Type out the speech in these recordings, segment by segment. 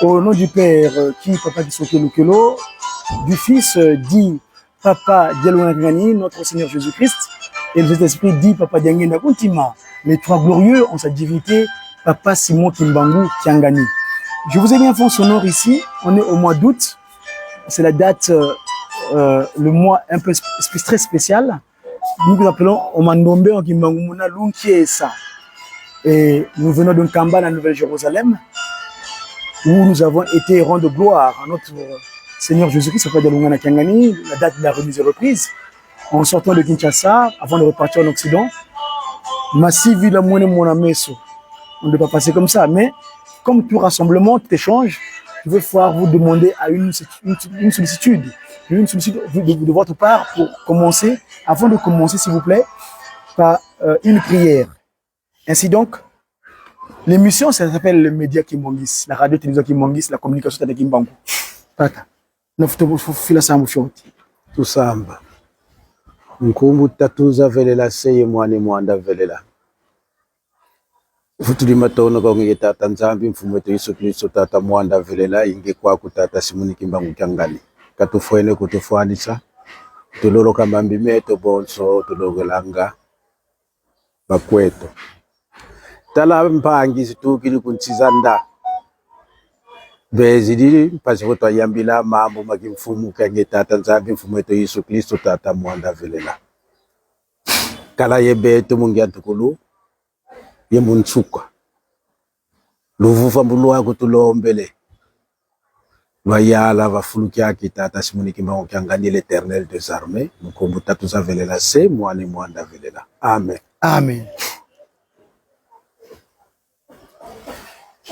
Au nom du Père, qui Papa Kisoke Lukelo, du Fils, dit Papa Dialonagani, notre Seigneur Jésus-Christ, et le Saint-Esprit dit Papa Diangenda Kuntima, les trois glorieux en sa divinité, Papa Simon Kimbangu Kiangani. Je vous ai mis un fond sonore ici, on est au mois d'août, c'est la date, le mois un peu très spécial. Nous appelons Omandombe en Kimbangu Muna Lunkiesa. Et nous venons d'un Kamba, la Nouvelle-Jérusalem, où nous avons été rendre gloire à notre Seigneur Jésus-Christ, Papa Dialongana Kiangani, la date de la remise et reprise, en sortant de Kinshasa, avant de repartir en Occident. Massif Villa Mouene Monameso. On ne peut pas passer comme ça, mais comme tout rassemblement, tout échange, je vais pouvoir vous demander à une sollicitude de votre part pour commencer, avant de commencer, s'il vous plaît, par une prière. Ainsi donc, l'émission, ça s'appelle le média Kimbangis, la radio-télévision Kimbangis, la communication de Kimbangu. Tata, nous fila sambu shoti. Tusamba. Nkumbu tatuza velela seye mwane mwanda velela. Futuli matono kwa nge tata nzambi mfumu wetu Yesu Kristo tata mwanda velela inge kwa kutata Simoni Kimbangu Kiangani. Katufuene kutufuanisa. Tulolo kamambi meto bonso tulogelanga bakweto. Tala mpangi situkili kunsizanda. Bezidi pasi kutwa yambila mambo makimfumu kange tata nzambi mfumu wetu Yesu Kristo tata mwanda velela. Kala yebeto mungia tukulu yemunsuka. Luvufa mbuluwa kutulombele. Vayala vafulukia kitata Simoni Kimbangu Kiangani l'Éternel des armées. Mukumbuta tuza velela se mwani mwanda velela. Amen. Amen.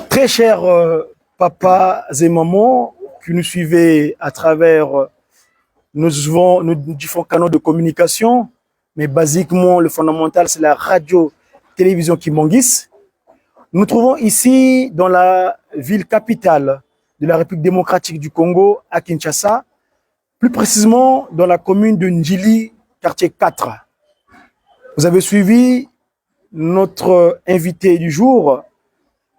Très chers papas et mamans qui nous suivez à travers nos différents canaux de communication, mais basiquement le fondamental c'est la radio-télévision Kimbangis. Nous trouvons ici dans la ville capitale de la République démocratique du Congo à Kinshasa, plus précisément dans la commune de Ndjili, quartier 4. Vous avez suivi notre invité du jour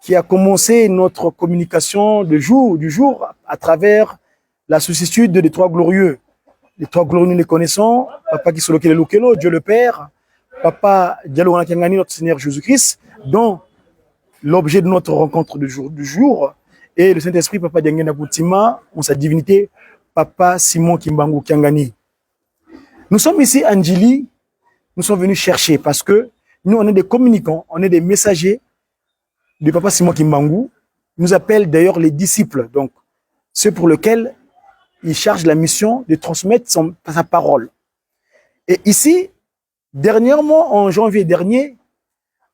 qui a commencé notre communication du jour à travers la sollicitude des trois glorieux. Les trois glorieux, nous les connaissons. Papa Kisoke Lukelo, Dieu le Père. Papa Dialongana Kiangani, notre Seigneur Jésus-Christ, dont l'objet de notre rencontre du jour. Et le Saint-Esprit, Papa Diangenda Kuntima, en sa divinité, Papa Simon Kimbangu Kiangani. Nous sommes ici à Ndjili. Nous sommes venus chercher parce que nous, on est des communicants, on est des messagers de Papa Simon Kimbangu. Il nous appelle d'ailleurs les disciples, donc ceux pour lesquels il charge la mission de transmettre sa parole. Et ici, dernièrement, en janvier dernier,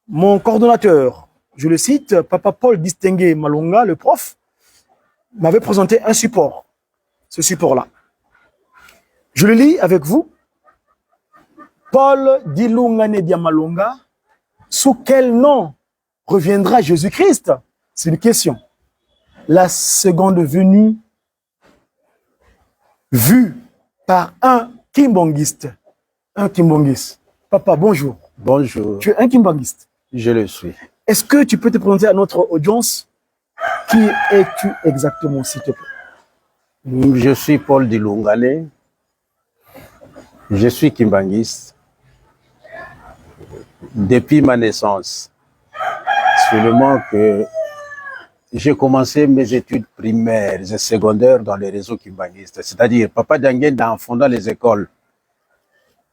mon coordonnateur, je le cite, Papa Paul Distingué Malonga, le prof, m'avait présenté un support, ce support-là. Je le lis avec vous. Paul Dilungane Diamalonga, sous quel nom reviendra Jésus-Christ? C'est une question. La seconde venue vue par un kimbangiste. Un kimbangiste. Papa, bonjour. Bonjour. Tu es un kimbangiste? Je le suis. Est-ce que tu peux te présenter à notre audience? Qui es-tu exactement, s'il te plaît? Je suis Paul Dilungane. Je suis kimbangiste. Depuis ma naissance. Seulement que j'ai commencé mes études primaires et secondaires dans les réseaux kimbanguistes. C'est-à-dire, Papa Diangenda, en fondant les écoles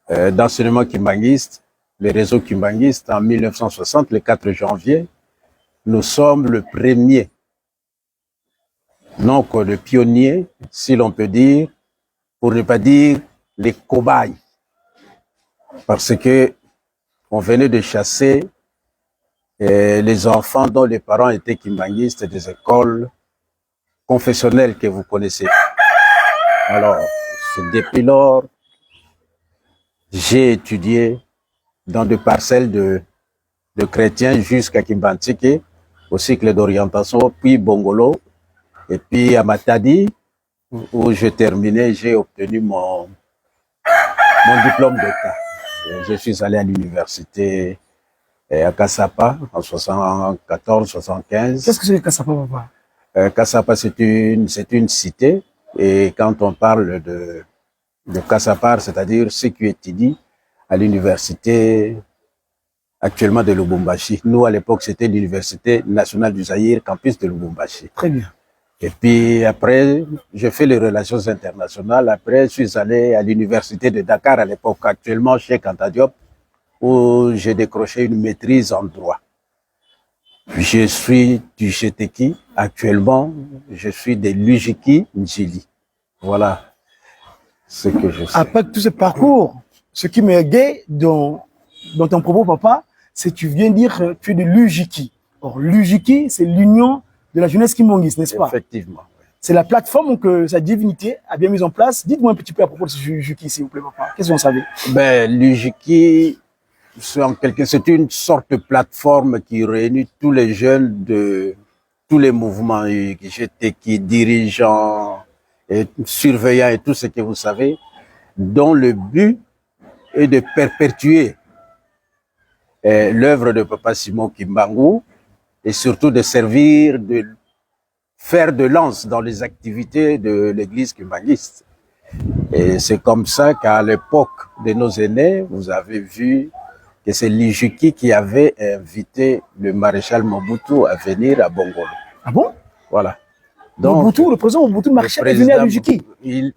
d'enseignement kimbanguiste, les réseaux kimbanguistes, en 1960, le 4 janvier, nous sommes le premier, donc le pionnier, si l'on peut dire, pour ne pas dire les cobayes. Parce que on venait de chasser les enfants dont les parents étaient kimbanguistes des écoles confessionnelles que vous connaissez. Alors, depuis lors, j'ai étudié dans des parcelles de chrétiens jusqu'à Kimbantike, au cycle d'orientation, puis Bongolo, et puis à Matadi, où j'ai terminé, j'ai obtenu mon diplôme d'État. Je suis allé à l'université à Kassapa en 74-75. Qu'est-ce que c'est Kassapa, papa? Kassapa, c'est une cité. Et quand on parle de Kassapa, c'est-à-dire ce qui est étudié à l'université actuellement de Lubumbashi. Nous, à l'époque, c'était l'Université nationale du Zaïre, campus de Lubumbashi. Très bien. Et puis après, j'ai fait les relations internationales. Après, je suis allé à l'Université de Dakar à l'époque, actuellement chez Anta Diop, où j'ai décroché une maîtrise en droit. Je suis du GTK. Actuellement, je suis de l'UJK Njili. Voilà ce que je sais. Après tout ce parcours, ce qui me gai dans ton propos, papa, c'est que tu viens dire que tu es de l'UJK. Or, l'UJK, c'est l'Union de la jeunesse kimbangiste, n'est-ce pas? Effectivement. C'est la plateforme que sa divinité a bien mise en place. Dites-moi un petit peu à propos de ce l'UJK, s'il vous plaît, papa. Qu'est-ce que vous en savez? Ben, l'UJK, c'est une sorte de plateforme qui réunit tous les jeunes de tous les mouvements GTK, dirigeants, et surveillants et tout ce que vous savez, dont le but est de perpétuer l'œuvre de Papa Simon Kimbangu et surtout de servir de fer de lance dans les activités de l'église kimbanguiste. Et c'est comme ça qu'à l'époque de nos aînés, vous avez vu que c'est l'UJK qui avait invité le maréchal Mobutu à venir à Bongolo. Ah bon? Voilà. Donc, Mobutu, le président Mobutu, le maréchal est venu à l'UJK.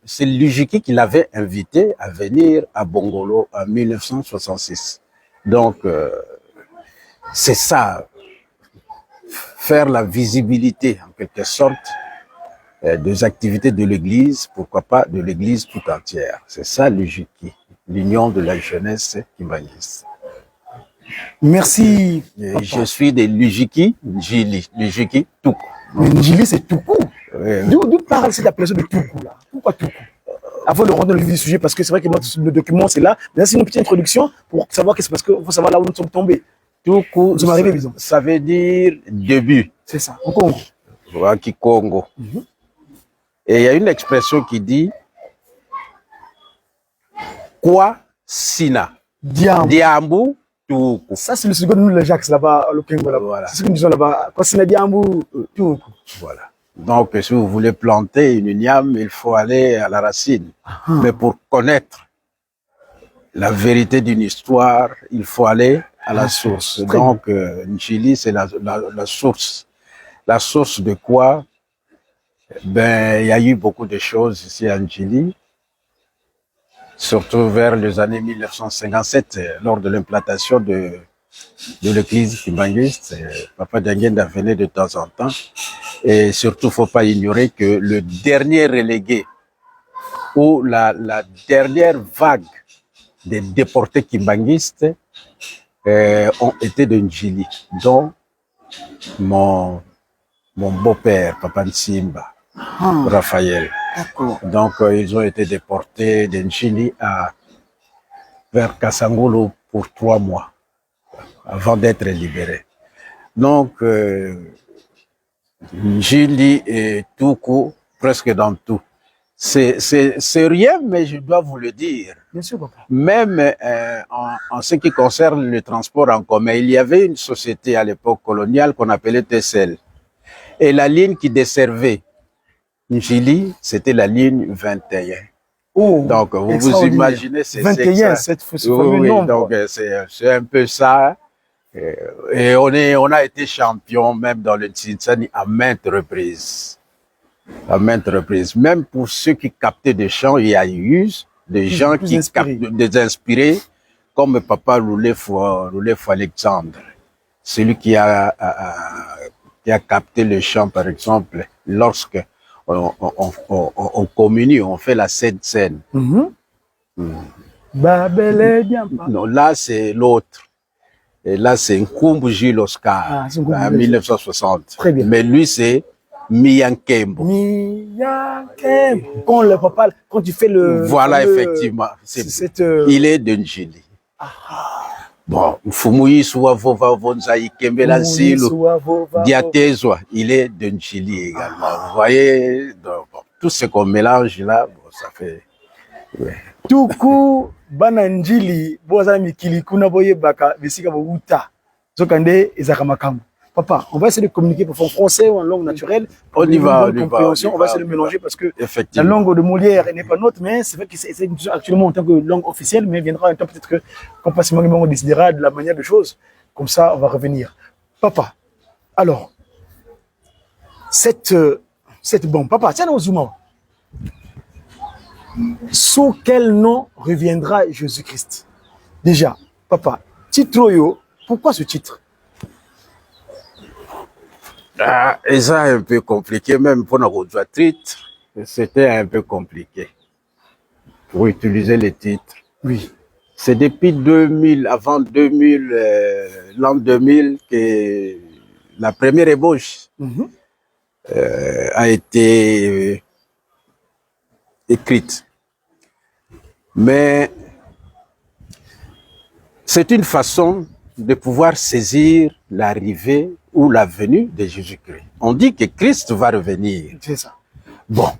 C'est l'UJK qui l'avait invité à venir à Bongolo en 1966. Donc, c'est ça, faire la visibilité en quelque sorte des activités de l'Église, pourquoi pas de l'Église tout entière. C'est ça l'UJK, l'Union de la jeunesse kimbanguiste. Merci. Je suis de l'UJK Njili, l'UJK Tuku. Mais Njili, c'est Tuku. D'où parle cette appellation de Tuku là? Pourquoi Tuku? Avant de rentrer dans le vif du sujet, parce que c'est vrai que le document c'est là, mais c'est une petite introduction pour savoir qu'est-ce parce qu'il faut savoir là où nous sommes tombés. Tuku, disons. Ça veut dire début. C'est ça, au Congo. Voilà, Congo. Et il y a une expression qui dit quoi sina Diambu Tuku. Ça, c'est le slogan de nous, les Jacques, là-bas, au Congo, là-bas. Voilà. C'est ce que nous disons là-bas. Quoi sina Diambu Tuku. Voilà. Donc, si vous voulez planter une niam, il faut aller à la racine. Mais pour connaître la vérité d'une histoire, il faut aller à la source. Donc, Njili, c'est la source. La source de quoi? Ben, il y a eu beaucoup de choses ici à Njili, surtout vers les années 1957, lors de l'implantation de l'église kimbanguiste. Papa Diangenda venait de temps en temps. Et surtout, faut pas ignorer que le dernier relégué ou la dernière vague des déportés kimbanguistes ont été de Njili, dont mon beau-père, Papa Nsimba, Raphaël. Donc, ils ont été déportés de Njili vers Kassangolo pour 3 mois, avant d'être libérés. Donc, Njili et Tuku, presque dans tout. C'est rien, mais je dois vous le dire. Bien sûr, papa. Même en ce qui concerne le transport en commun, il y avait une société à l'époque coloniale qu'on appelait TESEL. Et la ligne qui desservait Njili, c'était la ligne 21. Oh, donc, vous vous imaginez, c'est 21, cette fois oui, donc c'est un peu ça. Et on a été champion même dans le Tsinsani à maintes reprises. À maintes reprises. Même pour ceux qui captaient des chants, il y a eu des gens qui captent des inspirés, comme Papa Roulefou Alexandre. Celui qui a capté le chant, par exemple, lorsque on communie, on fait la Sainte Seine. Non, là, c'est l'autre. Et là, c'est Nkumbu Gilles Oscar, en 1960. Très bien. Mais lui, c'est Miyankembo. Miyankembo. Quand tu fais le... Voilà, effectivement. Il est de Njili. Bon, Fumuyi Suavova Vonzaï Kembela Silu, Diatezwa, il est de Njili également. Vous voyez, donc, bon, tout ce qu'on mélange là, bon, ça fait... Ouais. Tuku bana Njili boza mikili kuna boye baka bisika bo uta zokande ezaka makambo. Papa, on va essayer de communiquer parfois en français ou en langue naturelle. On y va, on va essayer de mélanger parce que la Effectivement. langue de Molière n'est pas nôtre, mais c'est vrai que c'est actuellement en tant que langue officielle, mais viendra un temps peut-être que quand passement on décidera de la manière de choses. Comme ça, on va revenir. Papa, alors, cette bombe, papa, tiens, on zoom. Sous quel nom reviendra Jésus-Christ? Déjà, papa, titre yo, pourquoi ce titre? Ah, et ça, un peu compliqué, même pour notre titre, c'était un peu compliqué pour utiliser les titres. Oui. C'est depuis 2000, avant 2000, l'an 2000, que la première ébauche a été écrite. Mais c'est une façon de pouvoir saisir l'arrivée ou la venue de Jésus-Christ. On dit que Christ va revenir. C'est ça. Bon.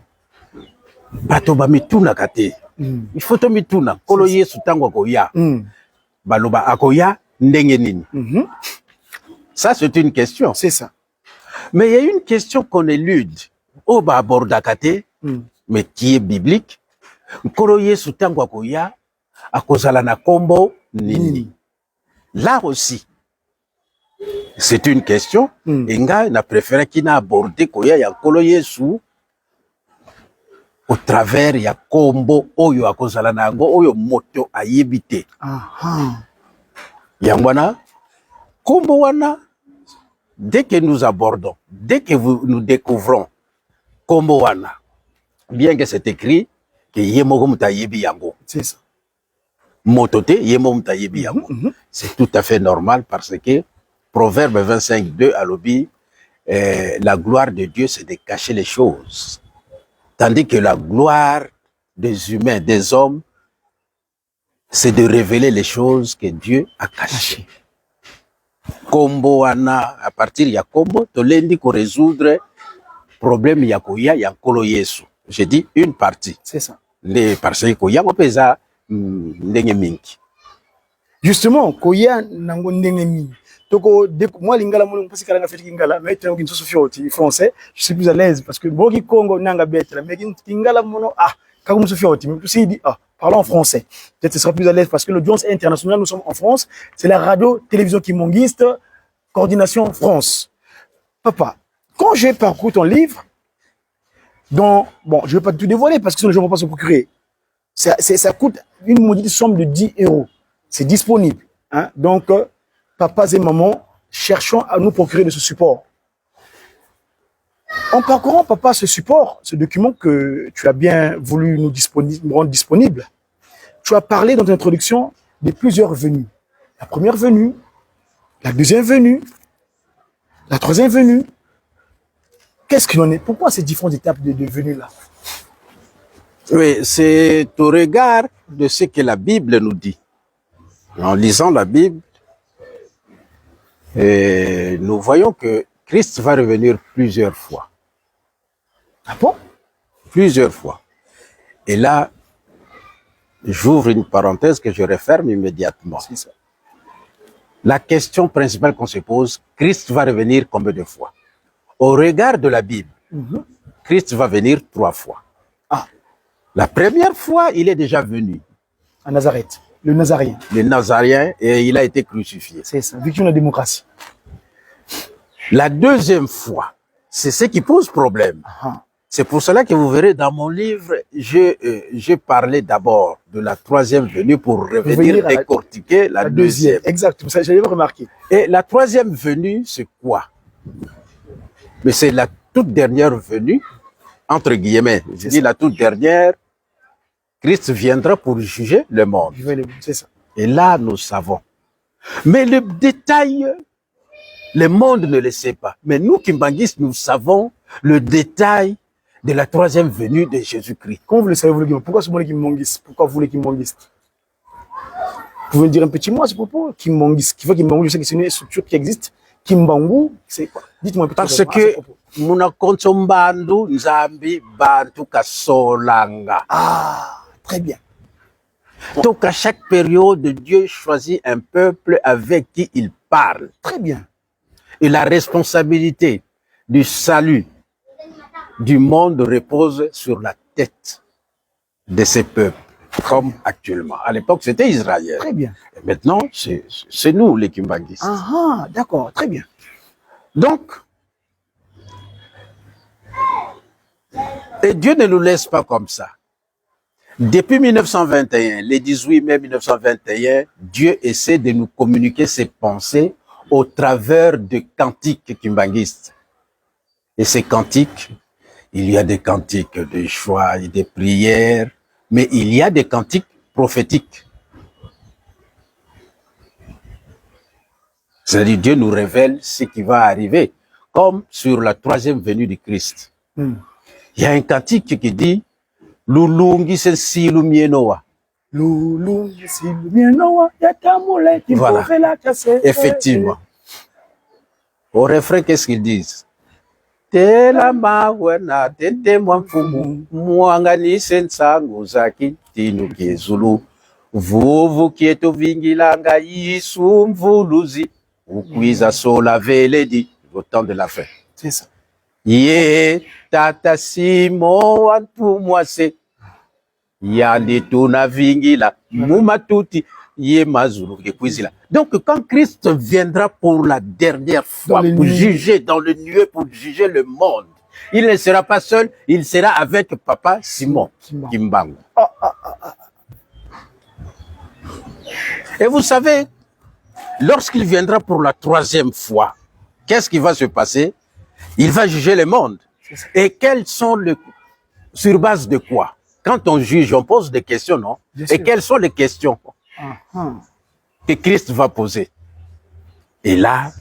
Bato ba mituna kate. Il faut to mituna. Kolo Yesu tango akoya. Baloba akoya ndenge nini. Ça, c'est une question. C'est ça. Mais il y a une question qu'on élude. Oba aborda kate, mais qui est biblique. Kolo Yesu tango akoya, akozala na kombo nini. Là aussi, c'est une question. Et nga na préféré qui n'a abordé koya ya Kolo Yesu au travers ya kombo oyo akozala na yango oyo moto ayebite. Yangwana kombo wana, dès que nous abordons, dès que nous découvrons kombo wana, bien que c'est écrit que yemoko mutayebi yango. C'est ça. Motote yemoko mutayebi yango. C'est tout à fait normal parce que Proverbe 25:2 à l'obi, la gloire de Dieu c'est de cacher les choses. Tandis que la gloire des humains, des hommes, c'est de révéler les choses que Dieu a cachées. Kombo wana, à partir ya kombo, tolendi ko résoudre problème ya koya ya Kolo Yesu. J'ai dit une partie. C'est ça. Les parce que koya kopeza ndenge mingi. Justement, koya nango ndenge mingi. Toko moi lingala mo parce que la fait lingala mais tu as une sociophie français, je suis plus à l'aise parce que boki Congo nanga betre mais lingala mono comme sociophie mais aussi dit parlons en français. Peut-être ce sera plus à l'aise parce que l'audience est internationale, nous sommes en France, c'est la radio télévision Kimonguiste coordination France. Papa, quand j'ai parcouru ton livre dont bon, je vais pas tout dévoiler parce que sinon les gens vont pas se procurer. Ça coûte une maudite somme de 10 €. C'est disponible hein. Donc papas et mamans, cherchons à nous procurer de ce support. En parcourant, papa, ce support, ce document que tu as bien voulu nous rendre disponible, tu as parlé dans ton introduction de plusieurs venues. La première venue, la deuxième venue, la troisième venue. Qu'est-ce qu'il en est? Pourquoi ces différentes étapes de venue-là? Oui, c'est au regard de ce que la Bible nous dit. En lisant la Bible, et nous voyons que Christ va revenir plusieurs fois. Ah bon? Plusieurs fois. Et là, j'ouvre une parenthèse que je referme immédiatement. C'est ça. La question principale qu'on se pose, Christ va revenir combien de fois? Au regard de la Bible, Christ va venir 3 fois. La première fois, il est déjà venu. À Nazareth. Le Nazaréen. Le Nazaréen, et il a été crucifié. C'est ça, victime de la démocratie. La deuxième fois, c'est ce qui pose problème. C'est pour cela que vous verrez dans mon livre, j'ai parlé d'abord de la troisième venue pour revenir décortiquer la deuxième. Exact, ça j'avais remarqué. Et la troisième venue, c'est quoi? Mais c'est la toute dernière venue, entre guillemets. Je dis la toute dernière. Christ viendra pour juger le monde. C'est ça. Et là, nous savons. Mais le détail, le monde ne le sait pas. Mais nous, Kimbanguistes, nous savons le détail de la troisième venue de Jésus-Christ. Comment vous le savez, vous le Guinéens? Pourquoi ce mot Kimbanguiste? Pourquoi vous les Kimbanguistes? Vous pouvez me dire un petit mot à ce propos? Kimbanguiste. Qui fait Kimbangu, je sais que c'est une structure qui existe. Kimbangu, c'est quoi? Dites-moi un petit peu. Parce que Muna Konsombandu Nzambi Bantu Kasolanga. Très bien. Donc à chaque période, Dieu choisit un peuple avec qui il parle. Très bien. Et la responsabilité du salut du monde repose sur la tête de ces peuples, comme actuellement. À l'époque, c'était Israël. Très bien. Et maintenant, c'est nous, les Kimbanguistes. Ah, d'accord, très bien. Donc, et Dieu ne nous laisse pas comme ça. Depuis 1921, le 18 mai 1921, Dieu essaie de nous communiquer ses pensées au travers de cantiques kimbanguistes. Et ces cantiques, il y a des cantiques de joie et de prières, mais il y a des cantiques prophétiques. C'est-à-dire Dieu nous révèle ce qui va arriver, comme sur la troisième venue du Christ. Il y a un cantique qui dit Lulungi se silu mienoa. Lulungi silu mienoa yatamule Voilà. kimpofela kase. Effectivement. Au refrain, qu'est-ce qu'ils disent? Tela mawena tete mwamfumu mwanganise nsangu zaki tinu kiezulu vuvu kieto vingilanga yisu mvuluzi ukwiza sola veledi au temps de la fin. C'est ça. Ye tata simo wantumwase yandi tuna vingila mumatuti ye mazulu kekwizila. Donc quand Christ viendra pour la dernière fois pour juger dans le nuée, pour juger le monde, il ne sera pas seul, il sera avec Papa Simon Kimbangu. Et vous savez, lorsqu'il viendra pour la troisième fois, qu'est-ce qui va se passer? Il va juger le monde. Et quels sont sur base de quoi? Quand on juge, on pose des questions, non? Et quelles sont les questions que Christ va poser? Et là,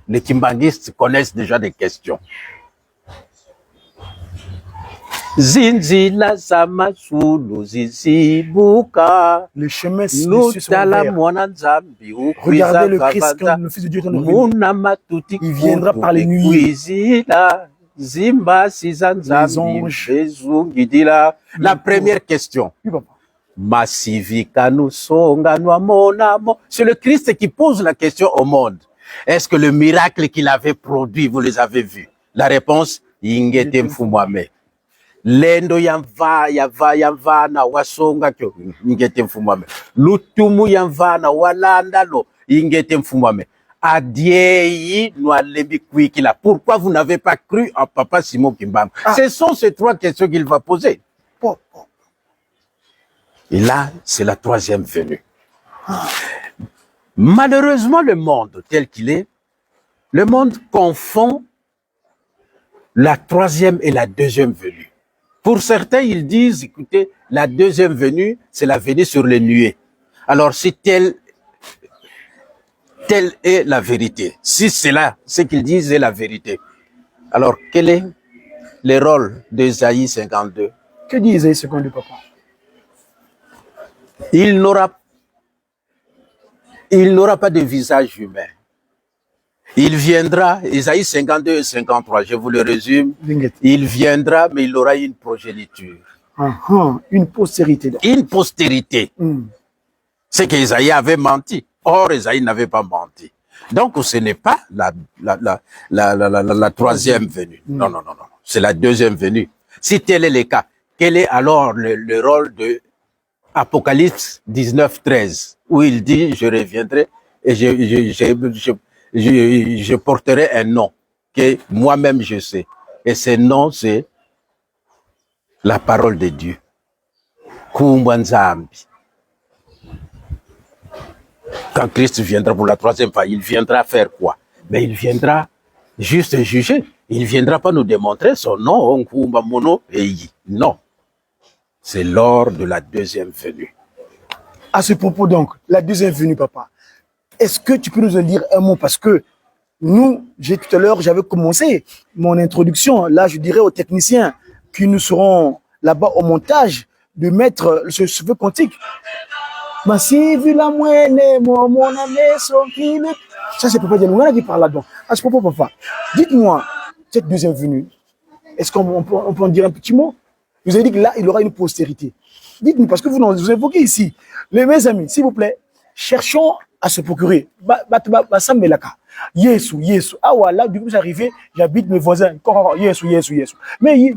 les kimbanguistes connaissent déjà des questions. Zinzila Samasulu Zizibuka. Le chemin Regardez le Christ comme le Fils de Dieu. Il viendra par les nuits. Les anges. La première question. C'est le Christ qui pose la question au monde. Est-ce que le miracle qu'il avait produit, vous les avez vus? La réponse, Ingete Mfumwame. Lendo yamva na wasonga kyo ingete mfumwame. Lutumu yamva na walanda lo ingete mfumwame. Adieyi noa lembi kwikila. Pourquoi vous n'avez pas cru en Papa Simon Kimbangu? Ce sont ces trois questions qu'il va poser. Et là, c'est la troisième venue. Malheureusement, le monde tel qu'il est, le monde confond la troisième et la deuxième venue. Pour certains, ils disent, écoutez, la deuxième venue, c'est la venue sur les nuées. Alors, si telle est la vérité, si c'est là, ce qu'ils disent est la vérité, alors quel est le rôle d'Ésaïe 52? Que dit Ésaïe 52, papa? Il n'aura pas de visage humain. Il viendra, Ésaïe 52 et 53, je vous le résume. Il viendra, mais il aura une progéniture. Une postérité. Une postérité. C'est qu'Ésaïe avait menti. Or, Ésaïe n'avait pas menti. Donc, ce n'est pas la troisième venue. Non, non, non, non. C'est la deuxième venue. Si tel est le cas, quel est alors le rôle de Apocalypse 19, 13, où il dit, je reviendrai et je porterai un nom que moi-même je sais. Et ce nom, c'est la parole de Dieu. Kumbanzambi. Quand Christ viendra pour la troisième fois, il viendra faire quoi? Mais il viendra juste juger. Il ne viendra pas nous démontrer son nom. Non. C'est lors de la deuxième venue. À ce propos donc, la deuxième venue, papa, est-ce que tu peux nous en dire un mot? Parce que nous, tout à l'heure, j'avais commencé mon introduction. Là, je dirais aux techniciens qui nous seront là-bas au montage de mettre ce cheveu quantique. Ça, c'est Papa Dialungana qui parle là-dedans. À ce propos, papa, dites-moi, cette deuxième venue, est-ce qu'on peut en dire un petit mot? Vous avez dit que là, il aura une postérité. Dites-nous, parce que vous évoquez ici. Mes amis, s'il vous plaît, cherchons à se procurer. Yesu. Ah voilà, du coup, j'arrivais, j'habite mes voisins. Yesu. Mais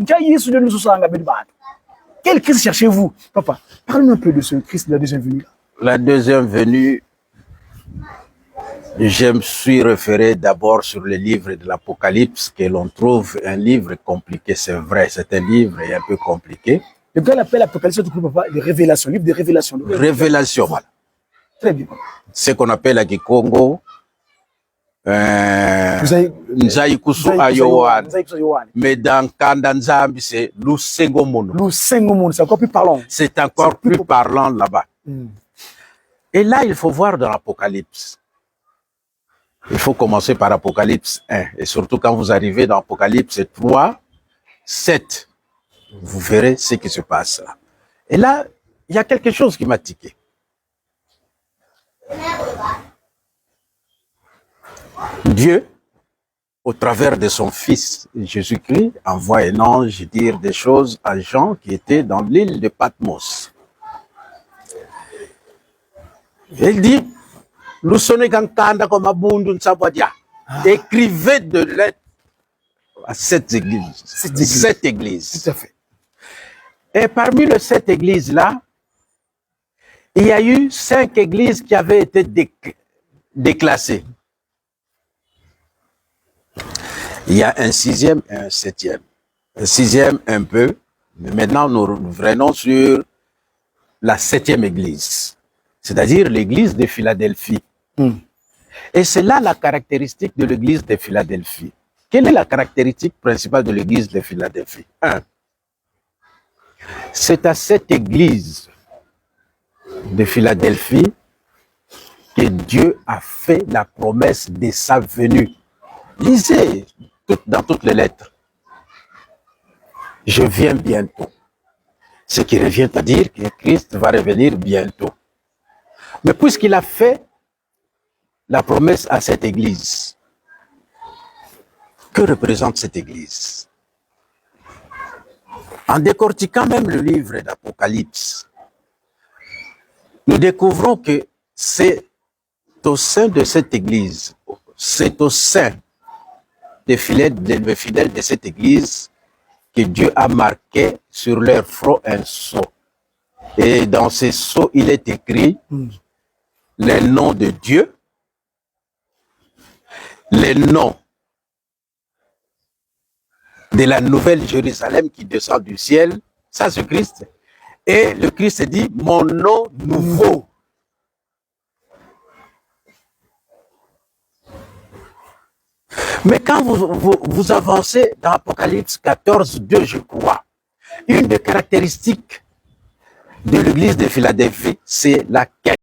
quel Christ cherchez-vous, papa? Parle-nous un peu de ce Christ de la deuxième venue. La deuxième venue, je me suis référé d'abord sur le livre de l'Apocalypse, que l'on trouve un livre compliqué, c'est vrai, c'est un livre un peu compliqué. Le gars l'appelle l'Apocalypse, papa, des révélations, livre des révélations. Révélation, voilà. Très bien. Ce qu'on appelle à Kikongo, Nzai Kusu Ayoan. Mais dans Kanda Nzambi, c'est Lusengo Mono. Lusengo Mono, c'est encore plus parlant. C'est encore plus parlant là-bas. Et là, il faut voir dans l'Apocalypse. Il faut commencer par Apocalypse 1. Et surtout quand vous arrivez dans Apocalypse 3, 7, vous verrez ce qui se passe là. Et là, il y a quelque chose qui m'a tiqué. Dieu, au travers de son Fils Jésus-Christ, envoie un ange dire des choses à Jean qui était dans l'île de Patmos. Il dit, écrivez de lettres à cette église. Cette église. Tout à fait. Et parmi les 7 églises-là, il y a eu 5 églises qui avaient été déclassées. Il y a un 6e et un 7e. Un 6e un peu, mais maintenant nous revenons sur la 7e église, c'est-à-dire l'église de Philadelphie. Et c'est là la caractéristique de l'église de Philadelphie. Quelle est la caractéristique principale de l'église de Philadelphie? 1. C'est à cette église de Philadelphie que Dieu a fait la promesse de sa venue. Lisez dans toutes les lettres. Je viens bientôt. Ce qui revient à dire que Christ va revenir bientôt. Mais puisqu'il a fait la promesse à cette église, que représente cette église? En décortiquant même le livre d'Apocalypse, nous découvrons que c'est au sein de cette église, c'est au sein des fidèles de cette église que Dieu a marqué sur leur front un sceau. Et dans ce sceau, il est écrit les noms de Dieu, les noms de la nouvelle Jérusalem qui descend du ciel, ça c'est Christ. Et le Christ dit, mon nom nouveau. Mais quand vous avancez dans Apocalypse 14, 2, je crois, une des caractéristiques de l'église de Philadelphie, c'est la quête.